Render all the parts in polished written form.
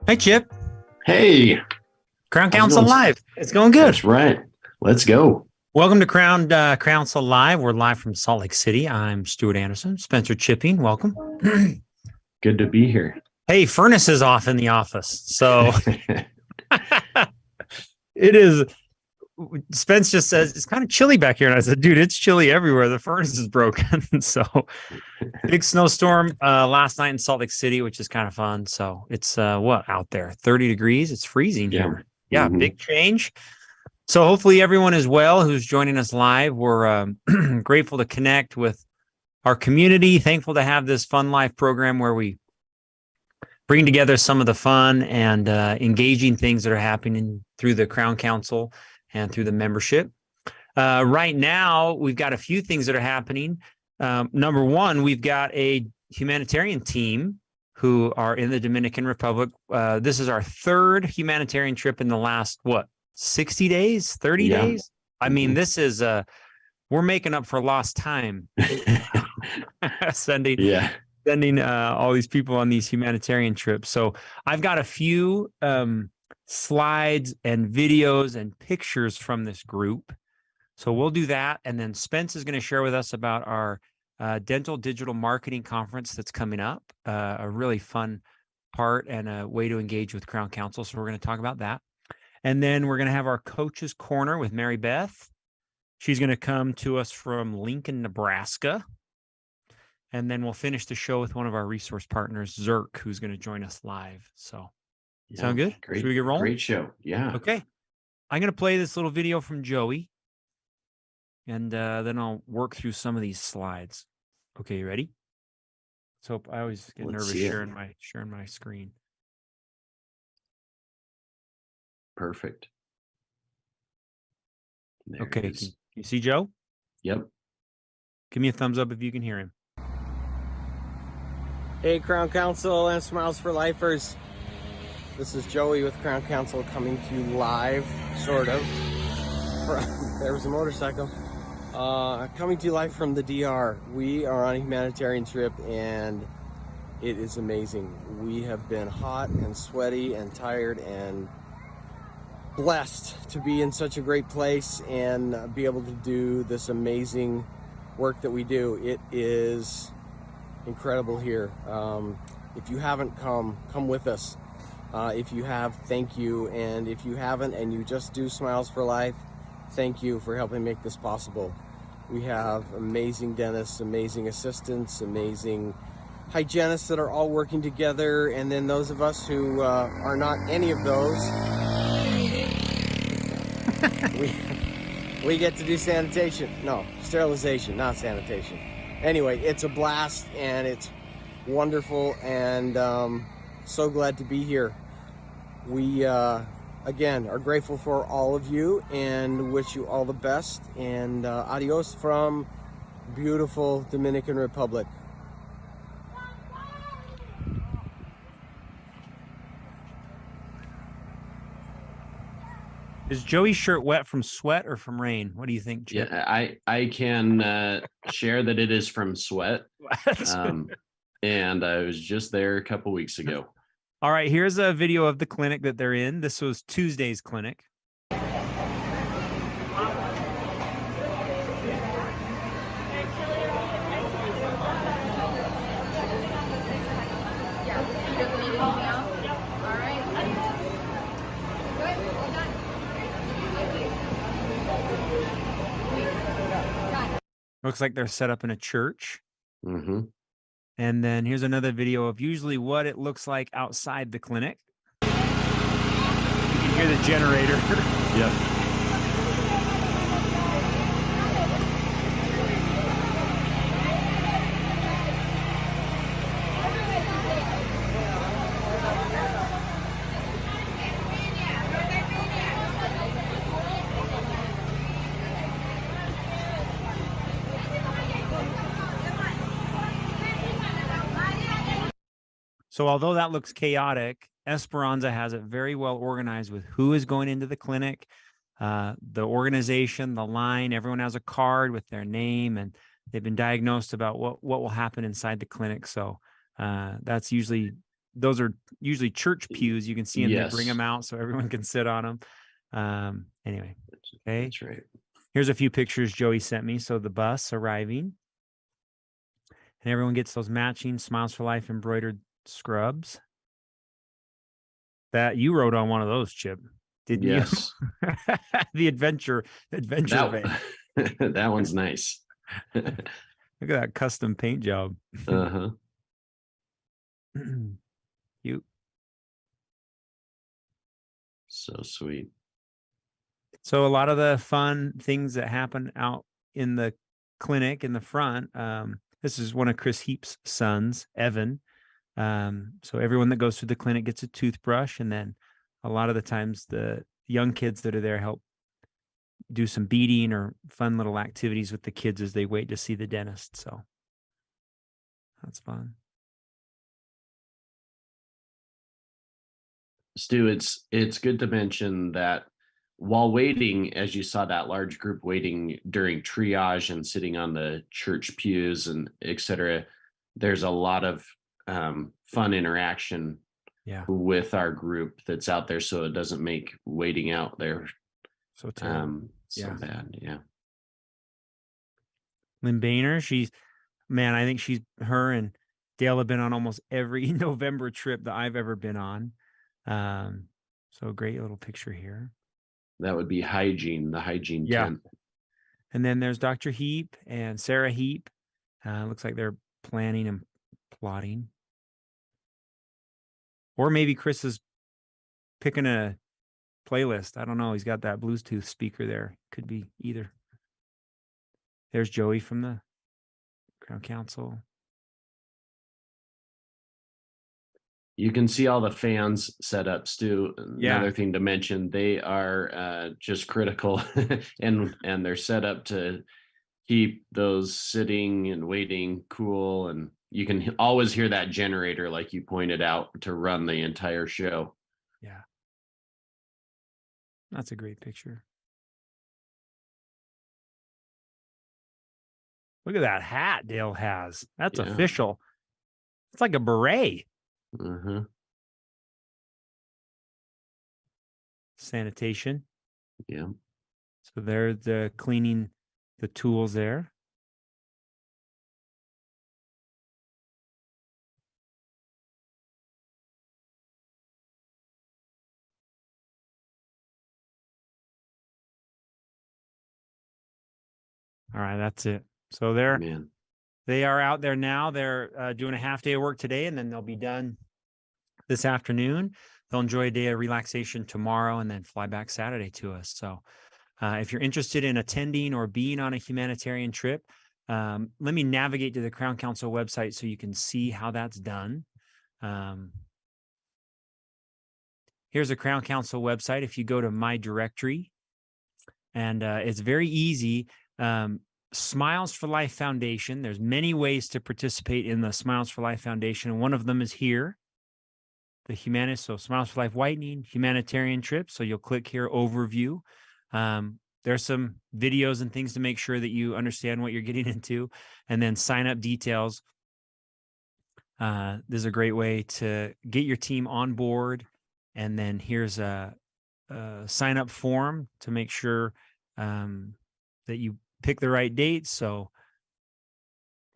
Hey, Chip. Hey, Crown how's it Council going? Live. It's going good. That's right. Let's go. Welcome to Crown Council Live. We're live from Salt Lake City. I'm Stuart Anderson. Spencer Chipping, welcome. Good to be here. Hey, Furnace is off in the office. So it is. Spence just says it's kind of chilly back here. And I said, dude, it's chilly everywhere. The furnace is broken. So big snowstorm last night in Salt Lake City, which is kind of fun. So it's what out there? 30 degrees. It's freezing Yeah. here. Yeah, Mhm. big change. So hopefully everyone is well who's joining us live. We're grateful to connect with our community. Thankful to have this Fun Life program where we bring together some of the fun and engaging things that are happening through the Crown Council and through the membership. Right now, we've got a few things that are happening. Number one, we've got a humanitarian team who are in the Dominican Republic. This is our third humanitarian trip in the last, 60 days, 30 Yeah. days? I mean, this is, we're making up for lost time sending Yeah. all these people on these humanitarian trips. So I've got a few slides and videos and pictures from this group. So we'll do that. And then Spence is going to share with us about our dental digital marketing conference that's coming up, a really fun part and a way to engage with Crown Council. So we're going to talk about that. And then we're going to have our Coach's Corner with Mary Beth. She's going to come to us from Lincoln, Nebraska. And then we'll finish the show with one of our resource partners, Zerk, who's going to join us live. So sound good? Great. Should we get rolling? Great show. Yeah. Okay. I'm going to play this little video from Joey. And then I'll work through some of these slides. Okay, you ready? Let's hope. I always get Let's nervous see it. sharing my screen. Perfect. There Okay, it can is. you see Joe? Yep. Give me a thumbs up if you can hear him. Hey, Crown Council and Smiles for Lifers. This is Joey with Crown Council coming to you live, sort of. There was a motorcycle. Coming to you live from the DR. We are on a humanitarian trip and it is amazing. We have been hot and sweaty and tired and blessed to be in such a great place and be able to do this amazing work that we do. It is incredible here. If you haven't come with us. If you have, thank you. And if you haven't and you just do Smiles for Life, thank you for helping make this possible. We have amazing dentists, amazing assistants, amazing hygienists that are all working together, and then those of us who are not any of those, we get to do sanitation. No, sterilization, not sanitation. Anyway, it's a blast and it's wonderful, and so glad to be here. We again are grateful for all of you and wish you all the best, and adios from beautiful Dominican Republic. Is Joey's shirt wet from sweat or from rain? What do you think, Chip? Yeah. I can share that it is from sweat. And I was just there a couple weeks ago. All right, here's a video of the clinic that they're in. This was Tuesday's clinic. Looks like they're set up in a church. Mm-hmm. And then here's another video of usually what it looks like outside the clinic. You can hear the generator. Yep. So although that looks chaotic, Esperanza has it very well organized with who is going into the clinic, the organization, the line. Everyone has a card with their name, and they've been diagnosed about what will happen inside the clinic. So that's usually those are usually church pews. You can see, and they bring Yes. them out so everyone can sit on them. Anyway, okay. That's right. Here's a few pictures Joey sent me. So the bus arriving, and everyone gets those matching Smiles for Life embroidered scrubs. That you rode on one of those, Chip, didn't Yes. you? The adventure van. That one's nice. Look at that custom paint job. Uh-huh. Cute. So sweet. So a lot of the fun things that happen out in the clinic in the front. This is one of Chris Heap's sons, Evan. So everyone that goes through the clinic gets a toothbrush, and then a lot of the times the young kids that are there help do some beading or fun little activities with the kids as they wait to see the dentist. So that's fun. Stu, it's good to mention that while waiting, as you saw that large group waiting during triage and sitting on the church pews and et cetera, there's a lot of fun interaction with our group that's out there, so it doesn't make waiting out there so terrible. So bad. Yeah. Lynn Boehner, I think her and Dale have been on almost every November trip that I've ever been on. So great little picture here. That would be hygiene, the hygiene tent. And then there's Dr. Heap and Sarah Heap. Looks like they're planning and plotting. Or maybe Chris is picking a playlist. I don't know. He's got that Bluetooth speaker there. Could be either. There's Joey from the Crown Council. You can see all the fans set up, Stu. Another thing to mention, they are just critical and they're set up to keep those sitting and waiting cool. And you can always hear that generator, like you pointed out, to run the entire show. Yeah. That's a great picture. Look at that hat Dale has. That's official. It's like a beret. Uh-huh. Sanitation. Yeah. So they're the cleaning the tools there. All right, that's it. So they are out there now. They're doing a half day of work today, and then they'll be done this afternoon. They'll enjoy a day of relaxation tomorrow and then fly back Saturday to us. So if you're interested in attending or being on a humanitarian trip, let me navigate to the Crown Council website so you can see how that's done. Here's a Crown Council website. If you go to my directory, and it's very easy. Smiles for Life Foundation. There's many ways to participate in the Smiles for Life Foundation. One of them is here, the so Smiles for Life Whitening Humanitarian Trip. So you'll click here, Overview. There's some videos and things to make sure that you understand what you're getting into, and then sign up details. This is a great way to get your team on board. And then here's a sign up form to make sure that you pick the right dates. So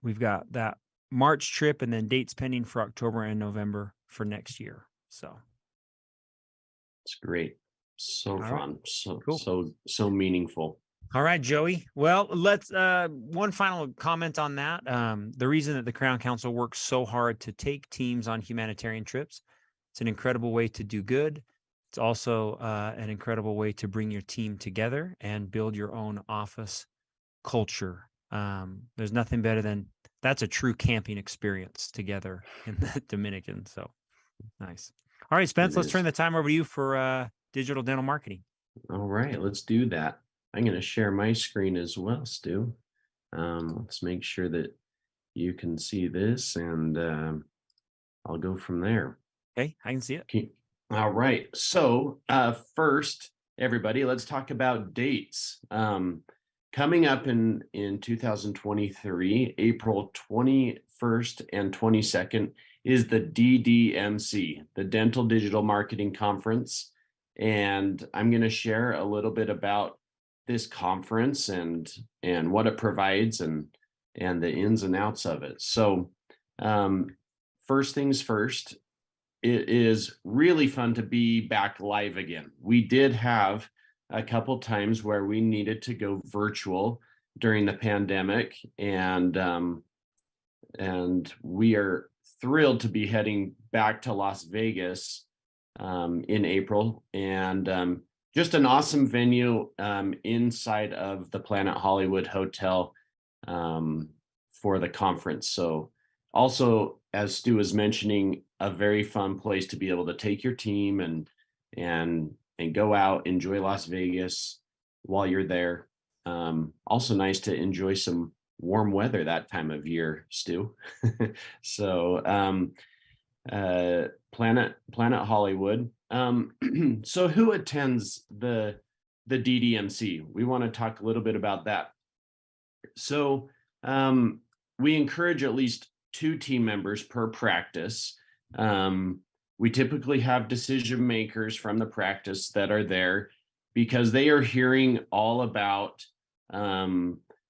we've got that March trip and then dates pending for October and November for next year. So it's great. So fun. So cool. So meaningful. All right, Joey. Well, let's one final comment on that. The reason that the Crown Council works so hard to take teams on humanitarian trips, it's an incredible way to do good. It's also an incredible way to bring your team together and build your own office culture. There's nothing better than that's a true camping experience together in the Dominican. So nice. All right, Spence, let's turn the time over to you for digital dental marketing. All right, let's do that. I'm going to share my screen as well, Stu. Let's make sure that you can see this, and I'll go from there. Okay, I can see it. Okay. All right. So first, everybody, let's talk about dates. Coming up in 2023, April 21st and 22nd is the DDMC, the Dental Digital Marketing Conference. And I'm going to share a little bit about this conference and what it provides and the ins and outs of it. So first things first, it is really fun to be back live again. We did have a couple times where we needed to go virtual during the pandemic, and we are thrilled to be heading back to Las Vegas in April, and just an awesome venue inside of the Planet Hollywood Hotel for the conference. So also, as Stu was mentioning, a very fun place to be able to take your team and go out, enjoy Las Vegas while you're there. Also nice to enjoy some warm weather that time of year, Stu. So Planet Hollywood. So who attends the DDMC? We want to talk a little bit about that. So we encourage at least 2 team members per practice. We typically have decision makers from the practice that are there because they are hearing all about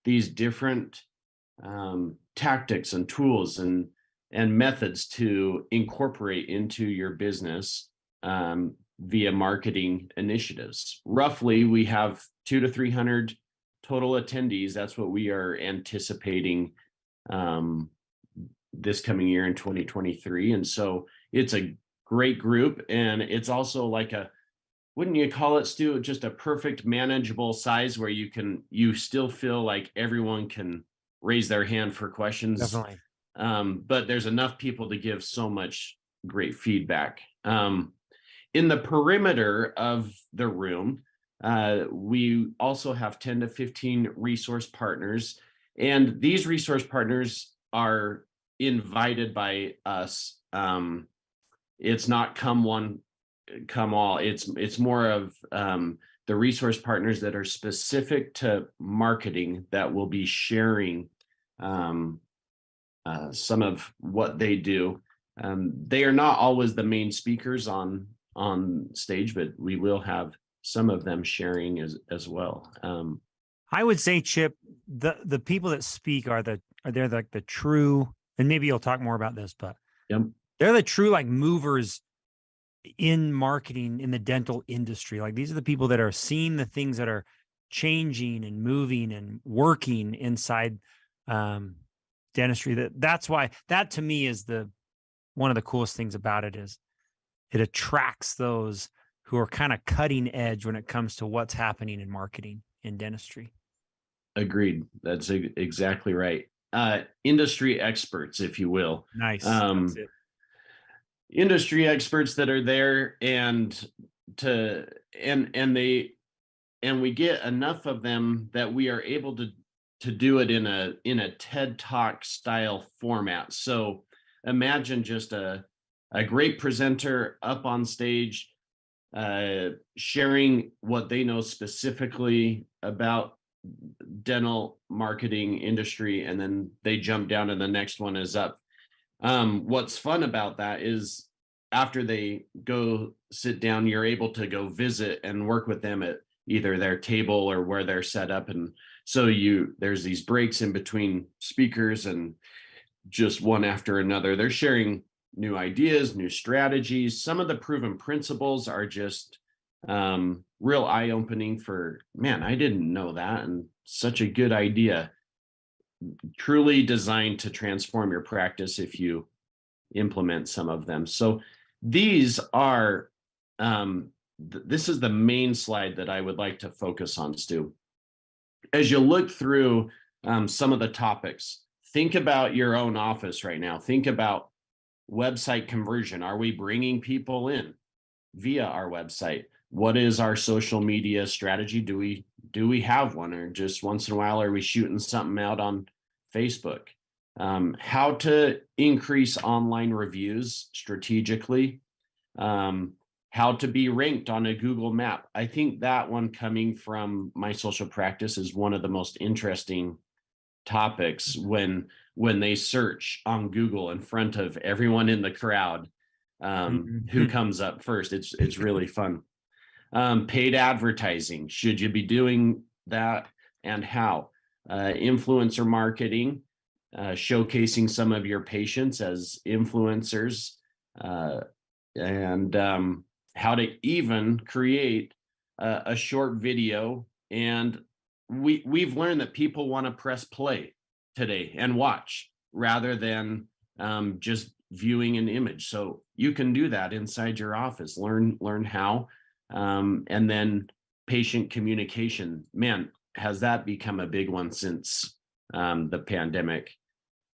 these different tactics and tools and methods to incorporate into your business via marketing initiatives. Roughly, we have 200 to 300 total attendees. That's what we are anticipating this coming year in 2023. And so it's a great group, and it's also like wouldn't you call it, Stu, just a perfect manageable size where you still feel like everyone can raise their hand for questions. Definitely. But there's enough people to give so much great feedback. In the perimeter of the room, we also have 10 to 15 resource partners, and these resource partners are invited by us. It's not come one, come all. It's more of the resource partners that are specific to marketing that will be sharing some of what they do. They are not always the main speakers on stage, but we will have some of them sharing as well. I would say, Chip, the people that speak are they're like the true, and maybe you'll talk more about this, but yep, they're the true like movers in marketing in the dental industry. Like these are the people that are seeing the things that are changing and moving and working inside dentistry. That's why that to me is one of the coolest things about it is it attracts those who are kind of cutting edge when it comes to what's happening in marketing in dentistry. Agreed. That's exactly right. Industry experts, if you will. Nice. That's it. Industry experts that are there, and we get enough of them that we are able to do it in a TED Talk style format. So imagine just a great presenter up on stage, sharing what they know specifically about dental marketing industry, and then they jump down and the next one is up. What's fun about that is after they go sit down, you're able to go visit and work with them at either their table or where they're set up. And so there's these breaks in between speakers, and just one after another, they're sharing new ideas, new strategies. Some of the proven principles are just real eye-opening for, man, I didn't know that, and such a good idea. Truly designed to transform your practice if you implement some of them. So these are, this is the main slide that I would like to focus on, Stu. As you look through some of the topics, think about your own office right now. Think about website conversion. Are we bringing people in via our website? What is our social media strategy? Do we have one, or just once in a while are we shooting something out on Facebook? How to increase online reviews strategically, how to be ranked on a Google map. I think that one coming from my social practice is one of the most interesting topics when when they search on Google in front of everyone in the crowd, who comes up first. It's really fun. Paid advertising. Should you be doing that, and how? Influencer marketing, showcasing some of your patients as influencers, and how to even create a short video. And we've learned that people want to press play today and watch rather than just viewing an image. So you can do that inside your office. Learn how. And then patient communication. Man, has that become a big one since the pandemic?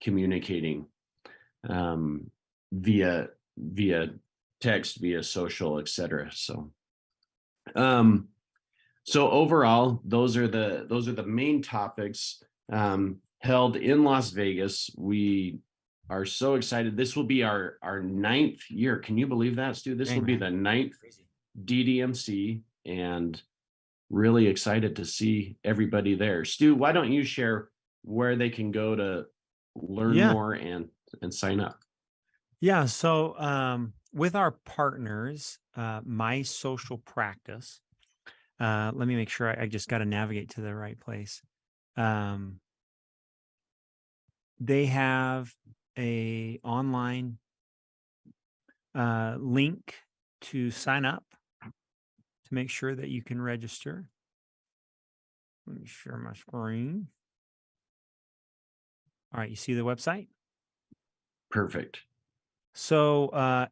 Communicating via text, via social, etc. So overall, those are the main topics held in Las Vegas. We are so excited. This will be our 9th year. Can you believe that, Stu? This will be the 9th DDMC, and really excited to see everybody there. Stu, why don't you share where they can go to learn more and sign up? Yeah. So with our partners, My Social Practice, let me make sure I just got to navigate to the right place. They have a online link to sign up to make sure that you can register. Let me share my screen. All right, you see the website? Perfect. So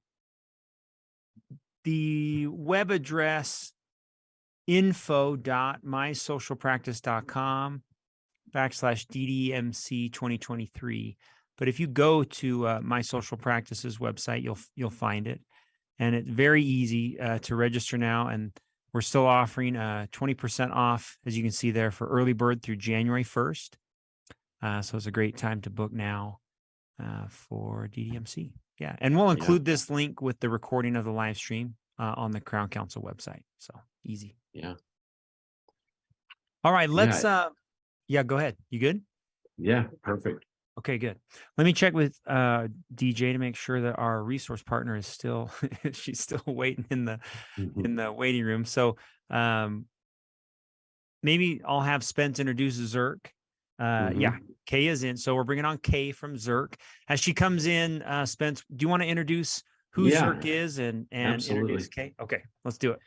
the web address info.mysocialpractice.com/DDMC 2023. But if you go to My Social Practice's website, you'll find it. And it's very easy to register now. And we're still offering 20% off, as you can see there, for early bird through January 1st. So it's a great time to book now for DDMC. Yeah. And we'll include this link with the recording of the live stream on the Crown Council website. So easy. Yeah. All right. Let's, go ahead. You good? Yeah. Perfect. Okay, good. Let me check with DJ to make sure that our resource partner is still, she's still waiting in the waiting room. So maybe I'll have Spence introduce Zirk. Yeah, Kay is in. So we're bringing on Kay from Zirk. As she comes in, Spence, do you want to introduce who Zirk is and introduce Kay? Okay, let's do it.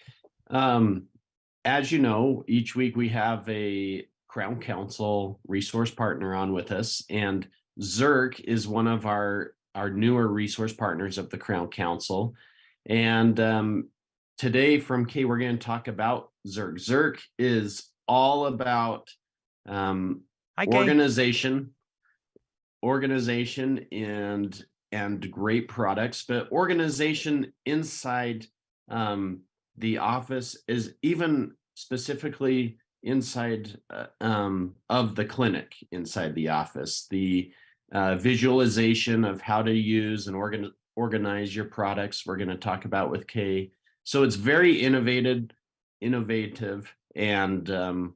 As you know, each week we have a Crown Council resource partner on with us, and Zirk is one of our newer resource partners of the Crown Council. And today from Kay, we're going to talk about Zirk. Zirk is all about organization and great products, but organization inside the office is even specifically inside of the clinic, inside the office, the visualization of how to use and organize your products we're going to talk about with Kay. So it's very innovative and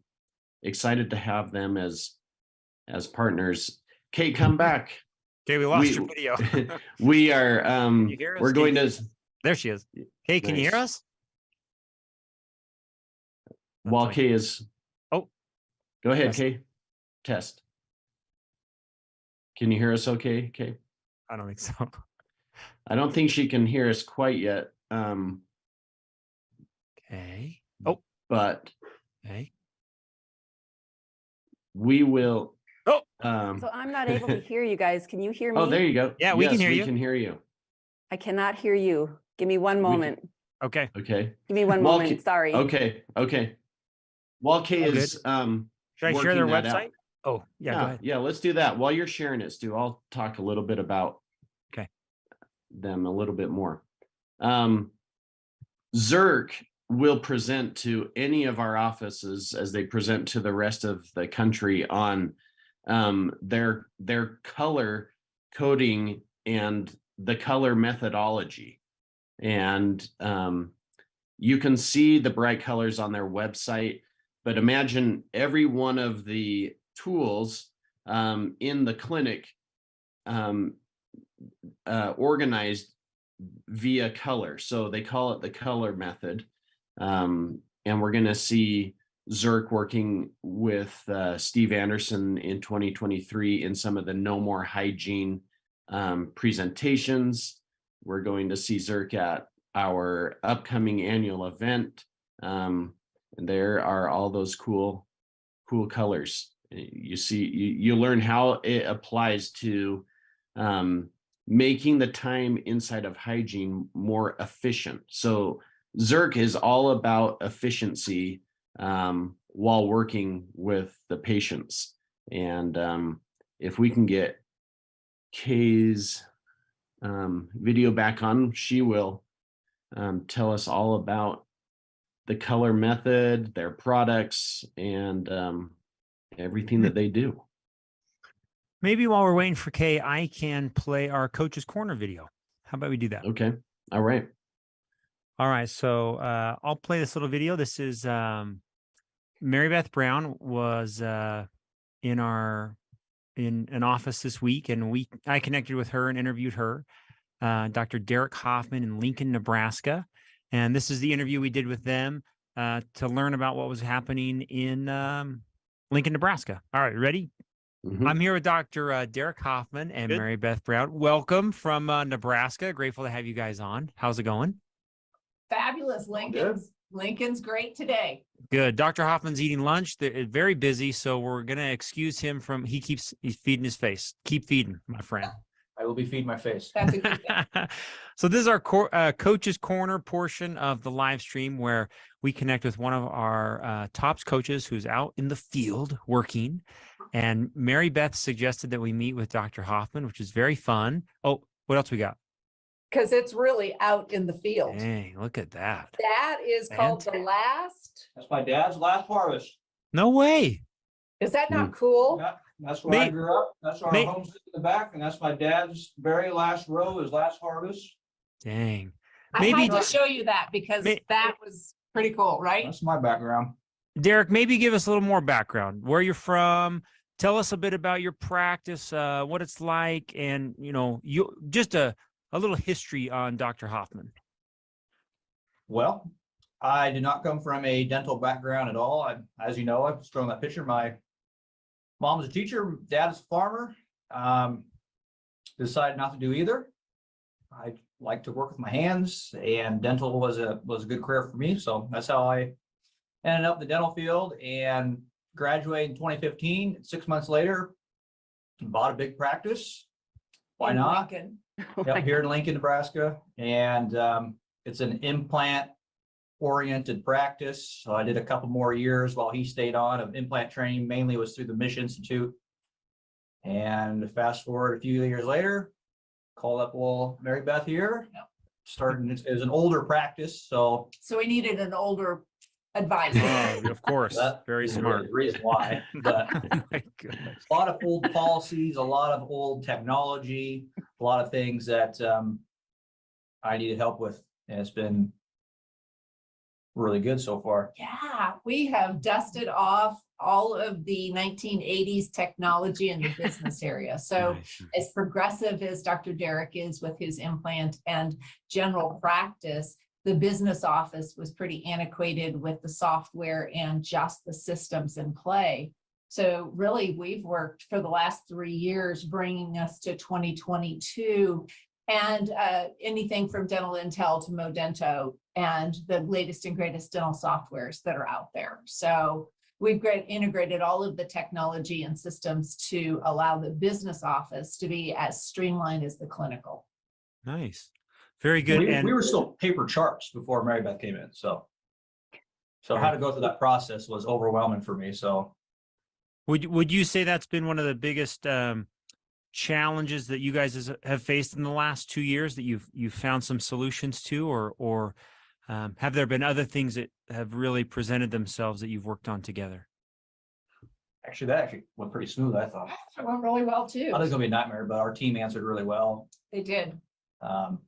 excited to have them as partners. Kay, come back. Okay, we lost your video. We are we're going to. There she is. Kay, can you hear us? While Kay is. Oh, go ahead, Kay. Test. Can you hear us okay, Kay? I don't think so. I don't think she can hear us quite yet. Okay. Oh. But okay. We will. Oh. So I'm not able to hear you guys. Can you hear me? Oh, there you go. Yeah, we can hear you. We can hear you. I cannot hear you. Give me one moment. Okay. Okay. Give me one moment. Sorry. Okay. While Kay is should I share their website? Oh, yeah, go ahead. Yeah, let's do that. While you're sharing it, Stu, I'll talk a little bit about them a little bit more. Zirk will present to any of our offices as they present to the rest of the country on their color coding and the color methodology. And you can see the bright colors on their website, but imagine every one of the tools in the clinic organized via color. So they call it the color method. And we're going to see Zirk working with Steve Anderson in 2023 in some of the No More Hygiene presentations. We're going to see Zirk at our upcoming annual event. And there are all those cool colors. You see, you learn how it applies to making the time inside of hygiene more efficient. So Zirk is all about efficiency while working with the patients. And if we can get Kay's video back on, she will tell us all about the color method, their products, and everything that they do. Maybe while we're waiting for Kay, I can play our Coach's Corner video. How about we do that? Okay. All right. All right. So I'll play this little video. This is Mary Beth Brown was in an office this week, and I connected with her and interviewed her, Dr. Derek Hoffman in Lincoln, Nebraska. And this is the interview we did with them to learn about what was happening in Lincoln, Nebraska. All right, ready? Mhm. I'm here with Dr. Derek Hoffman and Mary Beth Brown. Welcome from Nebraska. Grateful to have you guys on. How's it going? Fabulous. Lincoln's great today. Good. Dr. Hoffman's eating lunch. They're very busy, so we're going to excuse him from, he's feeding his face. Keep feeding, my friend. I will be feeding my face. That's a good thing. So this is our Coach's Corner portion of the live stream where we connect with one of our TOPS coaches who's out in the field working. And Mary Beth suggested that we meet with Dr. Hoffman, which is very fun. Oh, what else we got? Because it's really out in the field. Dang, look at that. That is called the last. That's my dad's last harvest. No way. Is that not cool? Yeah, that's where I May- grew up. That's our may- home's in the back, and that's my dad's very last row, his last harvest. Dang. I Maybe had to just- show you that because that was pretty cool, right? That's my background. Derek, maybe give us a little more background, where you're from. Tell us a bit about your practice, what it's like, and you just a little history on Dr. Hoffman. Well, I did not come from a dental background at all. As you know, I've thrown that picture. My mom's a teacher, dad's a farmer. Decided not to do either. I like to work with my hands, and dental was a good career for me. So that's how I ended up in the dental field and graduated in 2015. 6 months later, bought a big practice. Why In not? Lincoln. Yep, here in Lincoln, Nebraska. And it's an implant oriented practice. So I did a couple more years while he stayed on of implant training, mainly was through the Mish Institute. And fast forward a few years later, called up Mary Beth here. Started, it was an older practice. So we needed an older advisor. Of course. that Very is smart. the reason why. But Oh my goodness. a lot of old policies, a lot of old technology, a lot of things that I needed help with. And it's been really good so far. Yeah, we have dusted off all of the 1980s technology in the business area. So Nice. as progressive as Dr. Derek is with his implant and general practice, the business office was pretty antiquated with the software and just the systems in play. So really, we've worked for the last 3 years, bringing us to 2022 and anything from Dental Intel to Modento and the latest and greatest dental softwares that are out there. So we've integrated all of the technology and systems to allow the business office to be as streamlined as the clinical. Nice. Very good. We, And we were still paper charts before Mary Beth came in. So how to go through that process was overwhelming for me. So would you say that's been one of the biggest challenges that you guys have faced in the last 2 years that you've found some solutions to, or have there been other things that have really presented themselves that you've worked on together? actually, that went pretty smooth, I thought. It went really well too. I thought it was gonna be a nightmare, but our team answered really well. They did. Um,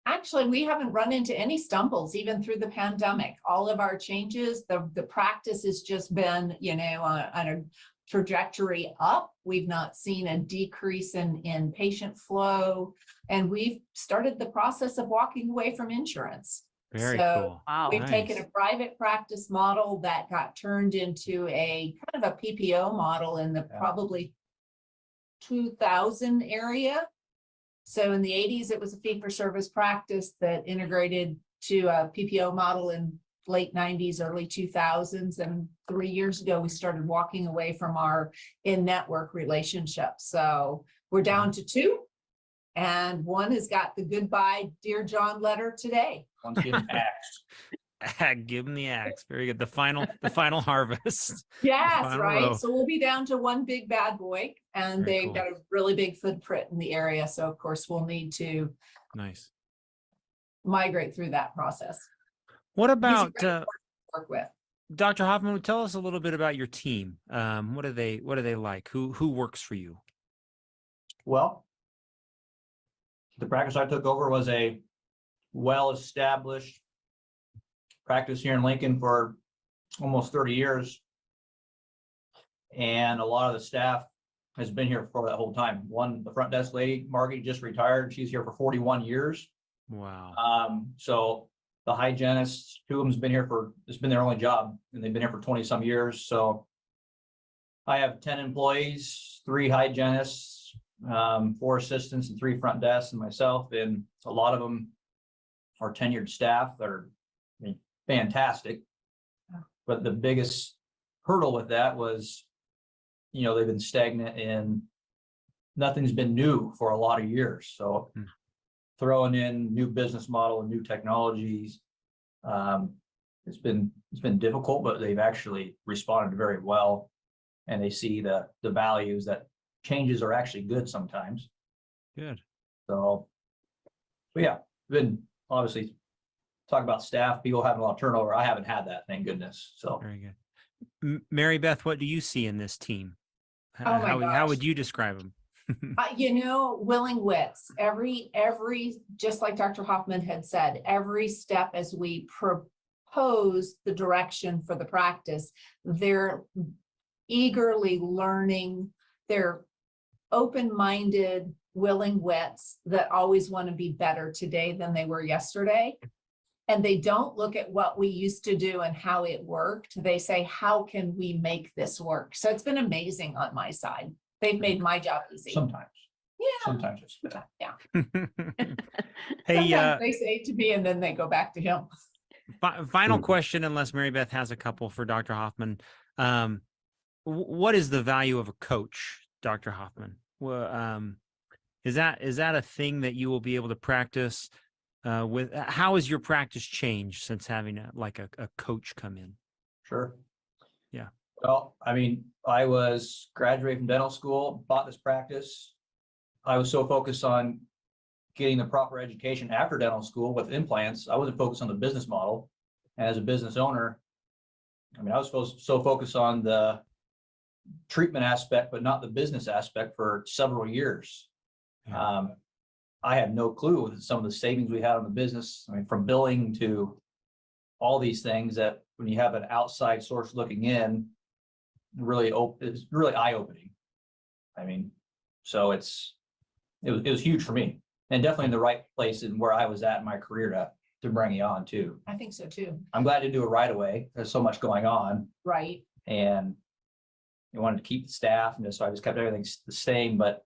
Actually, we haven't run into any stumbles even through the pandemic. All of our changes, the practice has just been, on trajectory up. We've not seen a decrease in patient flow. And we've started the process of walking away from insurance. Very So cool. Wow. we've taken Nice. a private practice model that got turned into a kind of a PPO model in the Yeah. probably 2000 area. So in the 80s, it was a fee for service practice that integrated to a PPO model in late 90s, early 2000s. And 3 years ago, we started walking away from our in-network relationship. So we're down to 2. And one has got the goodbye, dear John letter today. Once getting axed. Give him the axe. Very good. The final harvest. Yes, Final right. row. So we'll be down to one big bad boy, and Very they've cool. got a really big footprint in the area. So of course, we'll need to Nice. migrate through that process. What He's a about great person to work with. Dr. Hoffman? Tell us a little bit about your team. What are they like? Who works for you? Well, the practice I took over was a well-established practice here in Lincoln for almost 30 years. And a lot of the staff has been here for that whole time. The front desk lady, Margie, just retired. She's here for 41 years. Wow. So the hygienists, 2 of them's been here it's been their only job, and they've been here for 20 some years. So I have 10 employees, 3 hygienists, 4 assistants, and 3 front desks, and myself. And a lot of them are tenured staff that are fantastic. But the biggest hurdle with that was, they've been stagnant and nothing's been new for a lot of years. So throwing in new business model and new technologies, it's been difficult, but they've actually responded very well. And they see the values that changes are actually good sometimes. Good. So, but yeah, been obviously talk about staff, people having a lot of turnover. I haven't had that, thank goodness. So Very good. Mary Beth, what do you see in this team? Oh my How gosh. would you describe them? Willing wits, every, just like Dr. Hoffman had said, every step as we propose the direction for the practice, they're eagerly learning. They're open-minded, willing wits that always want to be better today than they were yesterday. And they don't look at what we used to do and how it worked. They say, how can we make this work? So it's been amazing on my side. They've made my job easy. sometimes it's Yeah. Hey, Sometimes they say to me and then they go back to him. final question, unless Mary Beth has a couple for Dr. Hoffman. What is the value of a coach, Dr. Hoffman? Well, is that a thing that you will be able to practice with? How has your practice changed since having a coach come in? Sure. Yeah. Well, I mean, I was graduated from dental school, bought this practice. I was so focused on getting the proper education after dental school with implants. I wasn't focused on the business model. And as a business owner, I mean, I was so focused on the treatment aspect, but not the business aspect for several years. Yeah. I had no clue with some of the savings we had on the business. I mean, from billing to all these things that when you have an outside source looking in, it's really eye-opening. I mean, so it was huge for me, and definitely in the right place and where I was at in my career to bring you on too. I think so too. I'm glad to do it right away. There's so much going on, Right. and they wanted to keep the staff, and so I just kept everything the same. But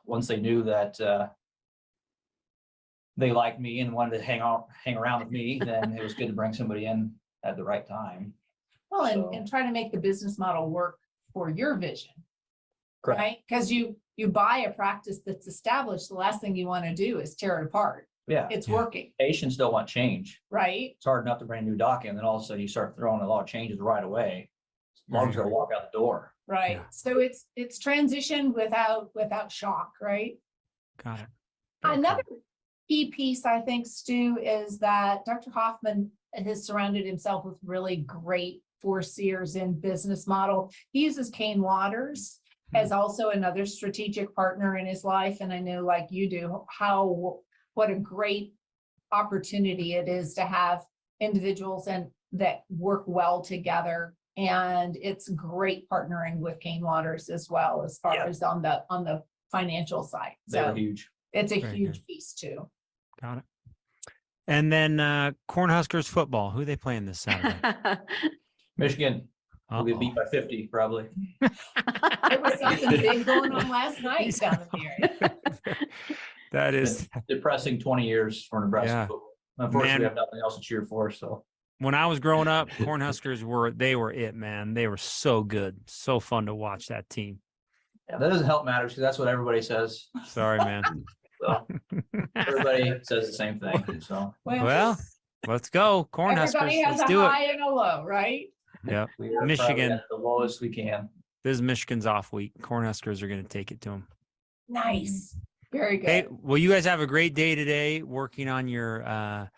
once they knew that they liked me and wanted to hang around with me, then it was good to bring somebody in at the right time. Well, So- and try to make the business model work for your vision, Correct. right? Because you buy a practice that's established, the last thing you want to do is tear it apart. Yeah, It's Yeah. working, patients don't want change. right? It's hard enough to bring a new doc in, then all of a sudden you start throwing a lot of changes right away. Lungs are walk out the door. Right. Yeah. So it's transition without shock, right? Got it. Very Another cool. key piece, I think, Stu, is that Dr. Hoffman has surrounded himself with really great foreseers in business model. He uses Kane Waters as also another strategic partner in his life. And I know, like you do, what a great opportunity it is to have individuals that work well together And it's great partnering with Kane Waters as well, as far Yeah. as on the financial side. They were So huge. it's a Very huge good. piece too. Got it. And then Cornhuskers football. Who are they playing this Saturday? Michigan will get beat Uh-oh. by 50 probably. There was something big going on last night down in the area. That It's is, been depressing 20 years for Nebraska. Yeah. football. Unfortunately, we Man. have nothing else to cheer for. So when I was growing up, Cornhuskers were it, man. They were so good. So fun to watch that team. yeah, that doesn't help matters because that's what everybody says. Sorry, man. So everybody says the same thing. So Well, let's go. Cornhuskers. Everybody has Let's a do it. high and a low, right? Yep. we are probably Michigan. at the lowest we can. This is Michigan's off week. Cornhuskers are going to take it to them. Nice. Very good. Hey, well, you guys have a great day today working on your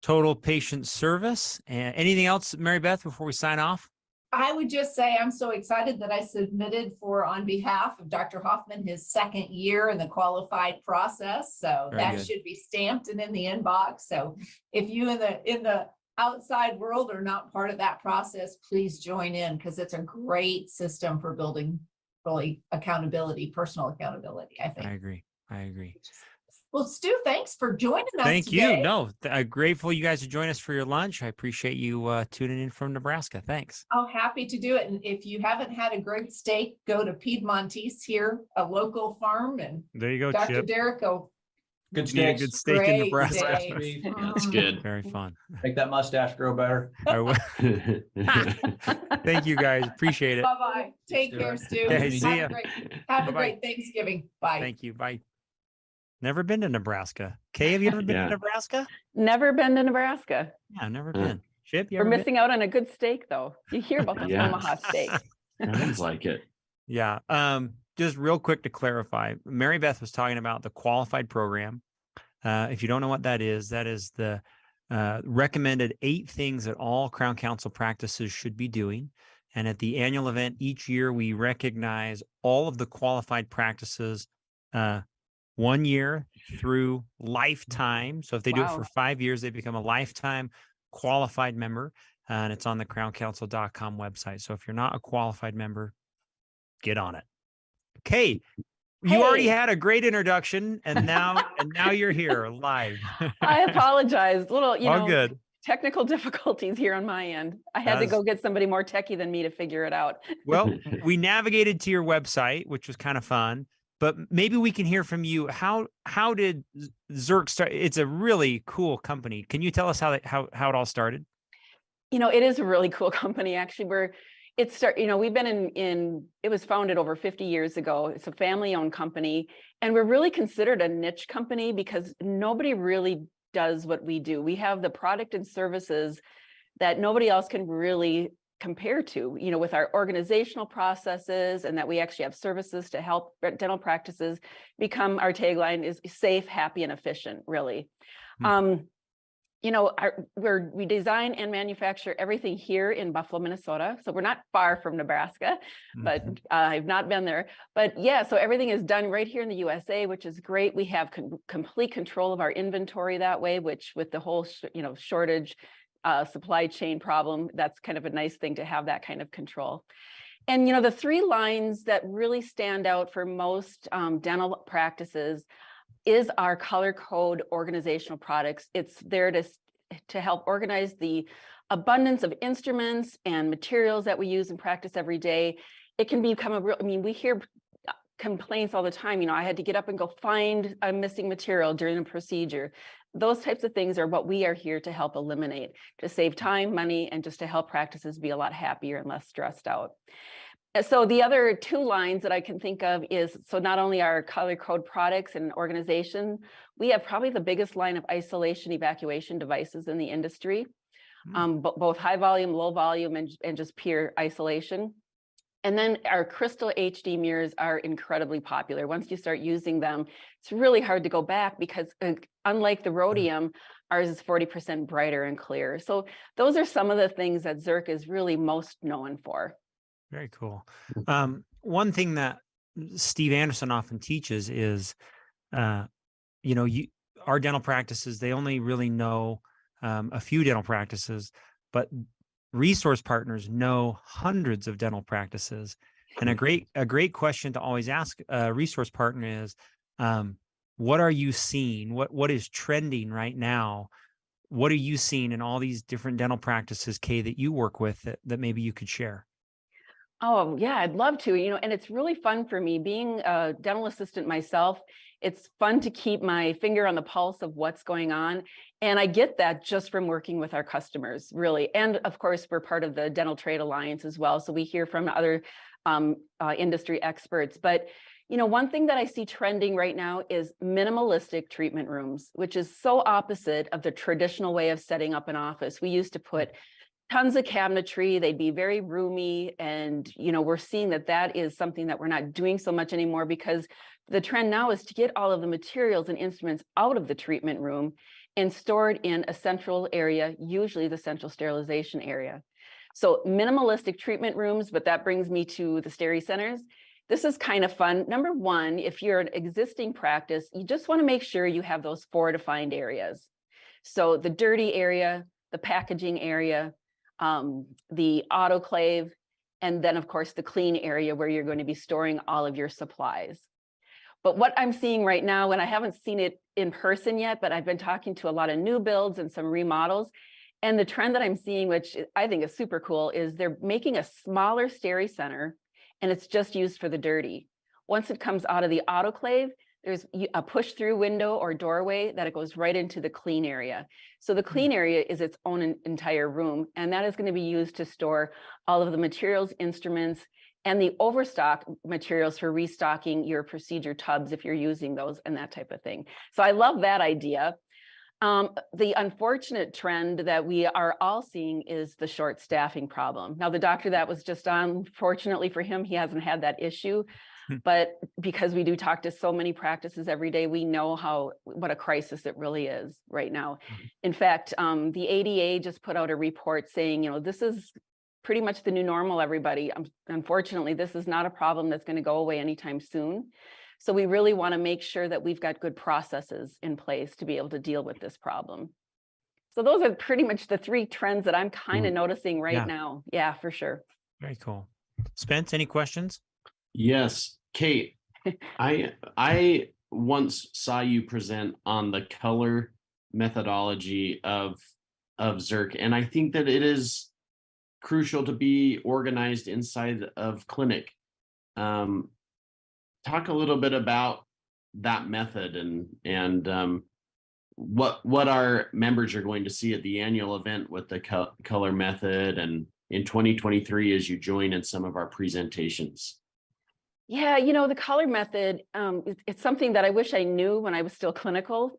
total patient service. And anything else, Mary Beth, before we sign off? I would just say I'm so excited that I submitted for, on behalf of Dr. Hoffman, his second year in the qualified process. So Very that good. should be stamped and in the inbox. So if you in the outside world are not part of that process, please join in, because it's a great system for building really accountability, personal accountability, I think. I agree. Well, Stu, thanks for joining us Thank today. you. No, grateful you guys to join us for your lunch. I appreciate you tuning in from Nebraska. Thanks. Oh, happy to do it. And if you haven't had a great steak, go to Piedmontese here, a local farm, and There you go, Dr. Chip. Derek will Good Need a steaks. good steak in Great Nebraska. steaks. That's good. Very fun. Make that mustache grow better. I will. Thank you guys. Appreciate it. Bye-bye. Take Stu. care, Stu. Okay, see ya. Have a Bye-bye. great Thanksgiving. Bye. Thank you. Bye. Never been to Nebraska. Kay, have you ever been Yeah. to Nebraska? Never been to Nebraska. Yeah, never Uh, been. Chip, you We're ever been? missing out on a good steak, though. You hear about those Yeah. Omaha steaks. Sounds like it. Yeah. Just real quick to clarify, Mary Beth was talking about the qualified program. If you don't know what that is the recommended 8 things that all Crown Council practices should be doing. And at the annual event each year, we recognize all of the qualified practices 1 year through lifetime. So if they do it Wow. for 5 years, they become a lifetime qualified member. And it's on the crowncouncil.com website. So if you're not a qualified member, get on it. Okay. You already Hey. had a great introduction and now you're here live. I apologize. Little, All good. technical difficulties here on my end. I had to That's- go get somebody more techie than me to figure it out. Well, we navigated to your website, which was kind of fun, but maybe we can hear from you. How did Zerk start? It's a really cool company. Can you tell us how it all started? It is a really cool company, actually. We've been it was founded over 50 years ago. It's a family-owned company, and we're really considered a niche company because nobody really does what we do. We have the product and services that nobody else can really compare to, with our organizational processes, and that we actually have services to help dental practices become, our tagline is safe, happy, and efficient, really. We design and manufacture everything here in Buffalo, Minnesota. So we're not far from Nebraska, but I've not been there. But yeah, so everything is done right here in the USA, which is great. We have complete control of our inventory that way, which with the whole, shortage, supply chain problem, that's kind of a nice thing to have that kind of control. And, the 3 lines that really stand out for most dental practices is our color code organizational products. It's there to help organize the abundance of instruments and materials that we use in practice every day. It can become we hear complaints all the time. I had to get up and go find a missing material during a procedure. Those types of things are what we are here to help eliminate, to save time, money, and just to help practices be a lot happier and less stressed out. So the other 2 lines that I can think of is, so not only our color code products and organization, we have probably the biggest line of isolation evacuation devices in the industry, both high volume, low volume, and just pure isolation. And then our Crystal HD mirrors are incredibly popular. Once you start using them, it's really hard to go back because unlike the rhodium, ours is 40% brighter and clearer. So those are some of the things that Zerk is really most known for. Very cool. One thing that Steve Anderson often teaches is, our dental practices, they only really know a few dental practices, but resource partners know hundreds of dental practices. And a great question to always ask a resource partner is, what are you seeing? What is trending right now? What are you seeing in all these different dental practices, Kay, that you work with that maybe you could share? Oh, yeah, I'd love to, and it's really fun for me being a dental assistant myself. It's fun to keep my finger on the pulse of what's going on. And I get that just from working with our customers, really. And of course, we're part of the Dental Trade Alliance as well. So we hear from other industry experts. But, one thing that I see trending right now is minimalistic treatment rooms, which is so opposite of the traditional way of setting up an office. We used to put tons of cabinetry, they'd be very roomy. And, we're seeing that is something that we're not doing so much anymore, because the trend now is to get all of the materials and instruments out of the treatment room and stored in a central area, usually the central sterilization area. So minimalistic treatment rooms, but that brings me to the Steri Centers. This is kind of fun. Number one, if you're an existing practice, you just want to make sure you have those 4 defined areas. So the dirty area, the packaging area, the autoclave, and then of course the clean area where you're going to be storing all of your supplies. But what I'm seeing right now, and I haven't seen it in person yet, but I've been talking to a lot of new builds and some remodels, and the trend that I'm seeing, which I think is super cool, is they're making a smaller Steri Center, and it's just used for the dirty. Once it comes out of the autoclave, there's a push-through window or doorway that it goes right into the clean area. So the clean area is its own entire room, and that is going to be used to store all of the materials, instruments, and the overstock materials for restocking your procedure tubs if you're using those and that type of thing. So I love that idea. The unfortunate trend that we are all seeing is the short staffing problem. Now, the doctor that was just on, fortunately for him, he hasn't had that issue. But because we do talk to so many practices every day, we know what a crisis it really is right now. In fact, the ADA just put out a report saying, this is pretty much the new normal, everybody. Unfortunately, this is not a problem that's going to go away anytime soon. So we really want to make sure that we've got good processes in place to be able to deal with this problem. So those are pretty much the 3 trends that I'm kind of noticing right now. Yeah, for sure. Very cool. Spence, any questions? Yes, Kate, I once saw you present on the color methodology of Zirc, and I think that it is crucial to be organized inside of clinic. Talk a little bit about that method and what our members are going to see at the annual event with the color method, and in 2023 as you join in some of our presentations. Yeah, the color method, it's something that I wish I knew when I was still clinical,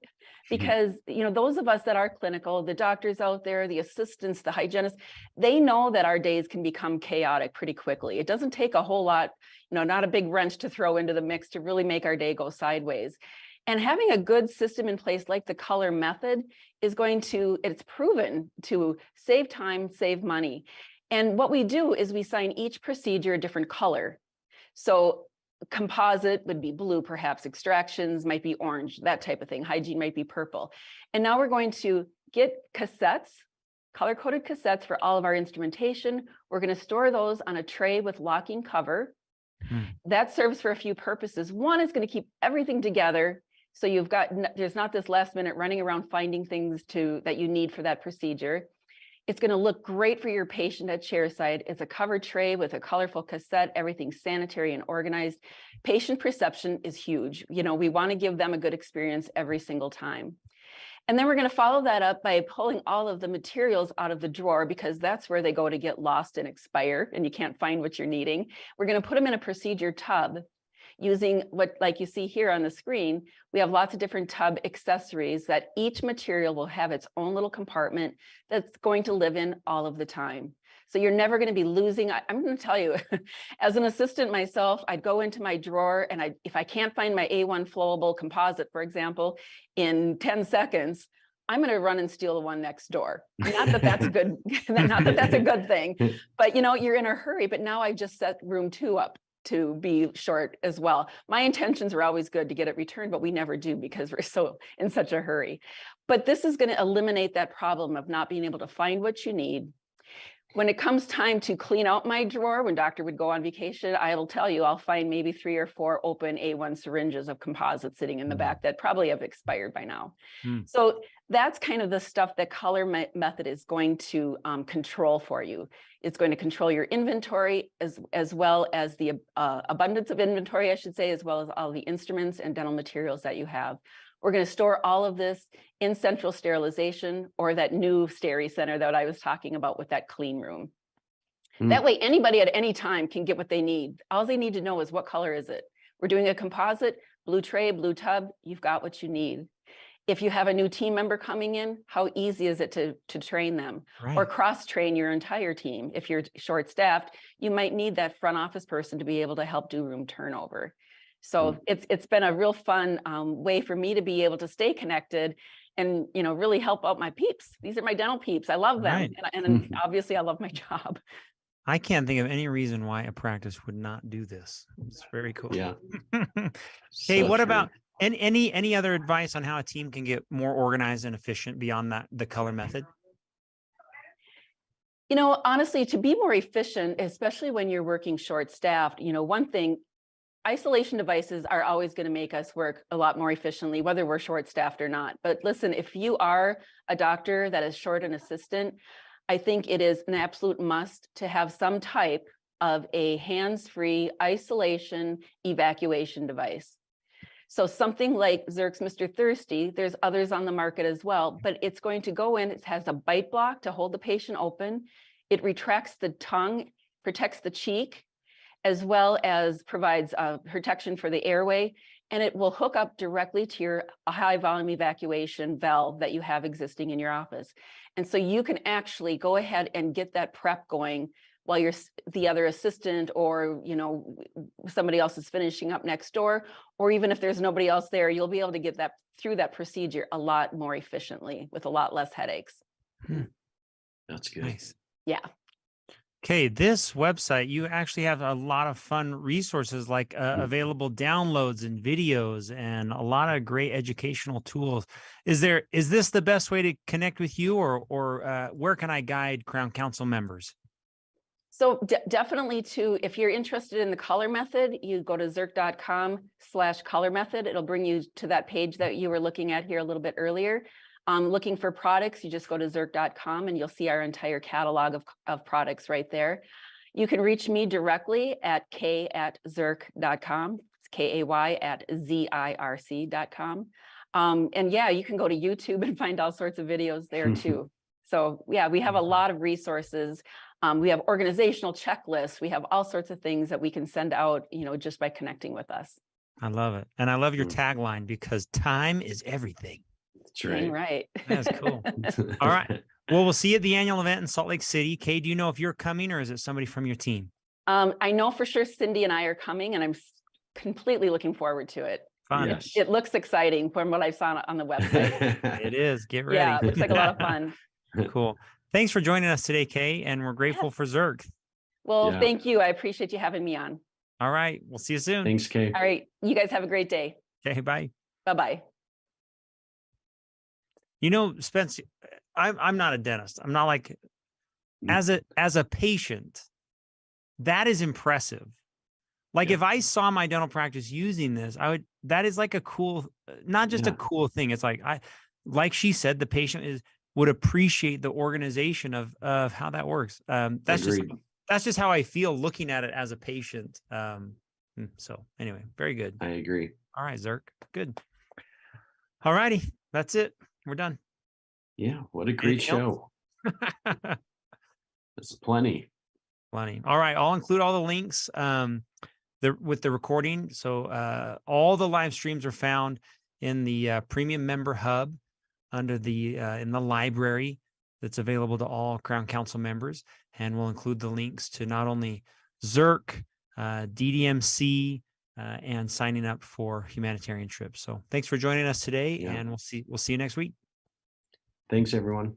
because, those of us that are clinical, the doctors out there, the assistants, the hygienists, they know that our days can become chaotic pretty quickly. It doesn't take a whole lot, not a big wrench to throw into the mix to really make our day go sideways. And having a good system in place like the color method it's proven to save time, save money. And what we do is we assign each procedure a different color. So composite would be blue, perhaps extractions might be orange, that type of thing. Hygiene might be purple. And now we're going to get cassettes, color-coded cassettes for all of our instrumentation. We're going to store those on a tray with locking cover. That serves for a few purposes. One is going to keep everything together. So there's not this last minute running around finding things that you need for that procedure. It's going to look great for your patient at chairside. It's a covered tray with a colorful cassette, everything's sanitary and organized. Patient perception is huge. We want to give them a good experience every single time. And then we're going to follow that up by pulling all of the materials out of the drawer, because that's where they go to get lost and expire and you can't find what you're needing. We're going to put them in a procedure tub using like you see here on the screen. We have lots of different tub accessories that each material will have its own little compartment that's going to live in all of the time. So you're never going to be losing. I'm going to tell you, as an assistant myself, I'd go into my drawer and if I can't find my A1 flowable composite, for example, in 10 seconds, I'm going to run and steal the one next door. Not that that's good, not that that's a good thing, but you're in a hurry. But now I just set room 2 up to be short as well. My intentions are always good to get it returned, but we never do because we're in such a hurry. But this is going to eliminate that problem of not being able to find what you need. When it comes time to clean out my drawer, when doctor would go on vacation, I will tell you, I'll find maybe 3 or 4 open A1 syringes of composite sitting in the back that probably have expired by now. So that's kind of the stuff that color method is going to control for you. It's going to control your inventory as well as the abundance of inventory, I should say, as well as all the instruments and dental materials that you have. We're going to store all of this in central sterilization, or that new Steri Center that I was talking about with that clean room. That way, anybody at any time can get what they need. All they need to know is, what color is it? We're doing a composite, blue tray, blue tub, you've got what you need. If you have a new team member coming in, how easy is it to train them? Right. Or cross-train your entire team? If you're short-staffed, you might need that front office person to be able to help do room turnover. So it's been a real fun way for me to be able to stay connected and, you know, really help out my peeps. These are my dental peeps. I love them. Right. And obviously I love my job. I can't think of any reason why a practice would not do this. It's very cool. Yeah. Hey, So what true. about any other advice on how a team can get more organized and efficient beyond that, the color method? You know, honestly, to be more efficient, especially when you're working short-staffed, you know, one thing, isolation devices are always going to make us work a lot more efficiently, whether we're short-staffed or not. But listen, if you are a doctor that is short an assistant, I think it is an absolute must to have some type of a hands-free isolation evacuation device. So something like Zerk's Mr. Thirsty, there's others on the market as well, but it's going to go in, it has a bite block to hold the patient open. It retracts the tongue, protects the cheek, as well as provides protection for the airway, and it will hook up directly to your high volume evacuation valve that you have existing in your office. And so you can actually go ahead and get that prep going while the other assistant, or, you know, somebody else is finishing up next door, or even if there's nobody else there, you'll be able to get that through that procedure a lot more efficiently with a lot less headaches. That's good. Nice. Yeah. Okay, this website, you actually have a lot of fun resources, like available downloads and videos and a lot of great educational tools. Is this the best way to connect with you, or where can I guide Crown Council members? So definitely if you're interested in the color method, you go to zerk.com/color method. It'll bring you to that page that you were looking at here a little bit earlier. Looking for products, you just go to zerk.com and you'll see our entire catalog of products right there. You can reach me directly at k@zerk.com. It's KAY@ZIRC.com. And yeah, you can go to YouTube and find all sorts of videos there too. So yeah, we have a lot of resources. We have organizational checklists. We have all sorts of things that we can send out, you know, just by connecting with us. I love it. And I love your tagline, because time is everything. That's right. Right. That's cool. All right. Well, we'll see you at the annual event in Salt Lake City. Kay, do you know if you're coming, or is it somebody from your team? I know for sure Cindy and I are coming, and I'm completely looking forward to it. Fun. Yes. It looks exciting from what I saw on the website. It is. Get ready. Yeah, it looks like a lot of fun. Cool. Thanks for joining us today, Kay, and we're grateful for Zerk. Well, Yeah. thank you. I appreciate you having me on. All right. We'll see you soon. Thanks, Kay. All right. You guys have a great day. Okay, bye. Bye-bye. You know, Spence, I'm not a dentist. I'm not like, as a patient, that is impressive. Like, Yeah. if I saw my dental practice using this, that is like a cool, not just a cool thing. It's like, like she said, the patient would appreciate the organization of how that works. That's just how I feel looking at it as a patient. So anyway, very good. I agree. All right, Zerk. Good. All righty. That's it. We're done. Yeah. What a great Anything else? show. That's plenty. Plenty. All right. I'll include all the links with the recording. So all the live streams are found in the premium member hub under the in the library that's available to all Crown Council members. And we'll include the links to not only Zerk, DDMC, and signing up for humanitarian trips. So thanks for joining us today, and we'll see you next week. Thanks, everyone.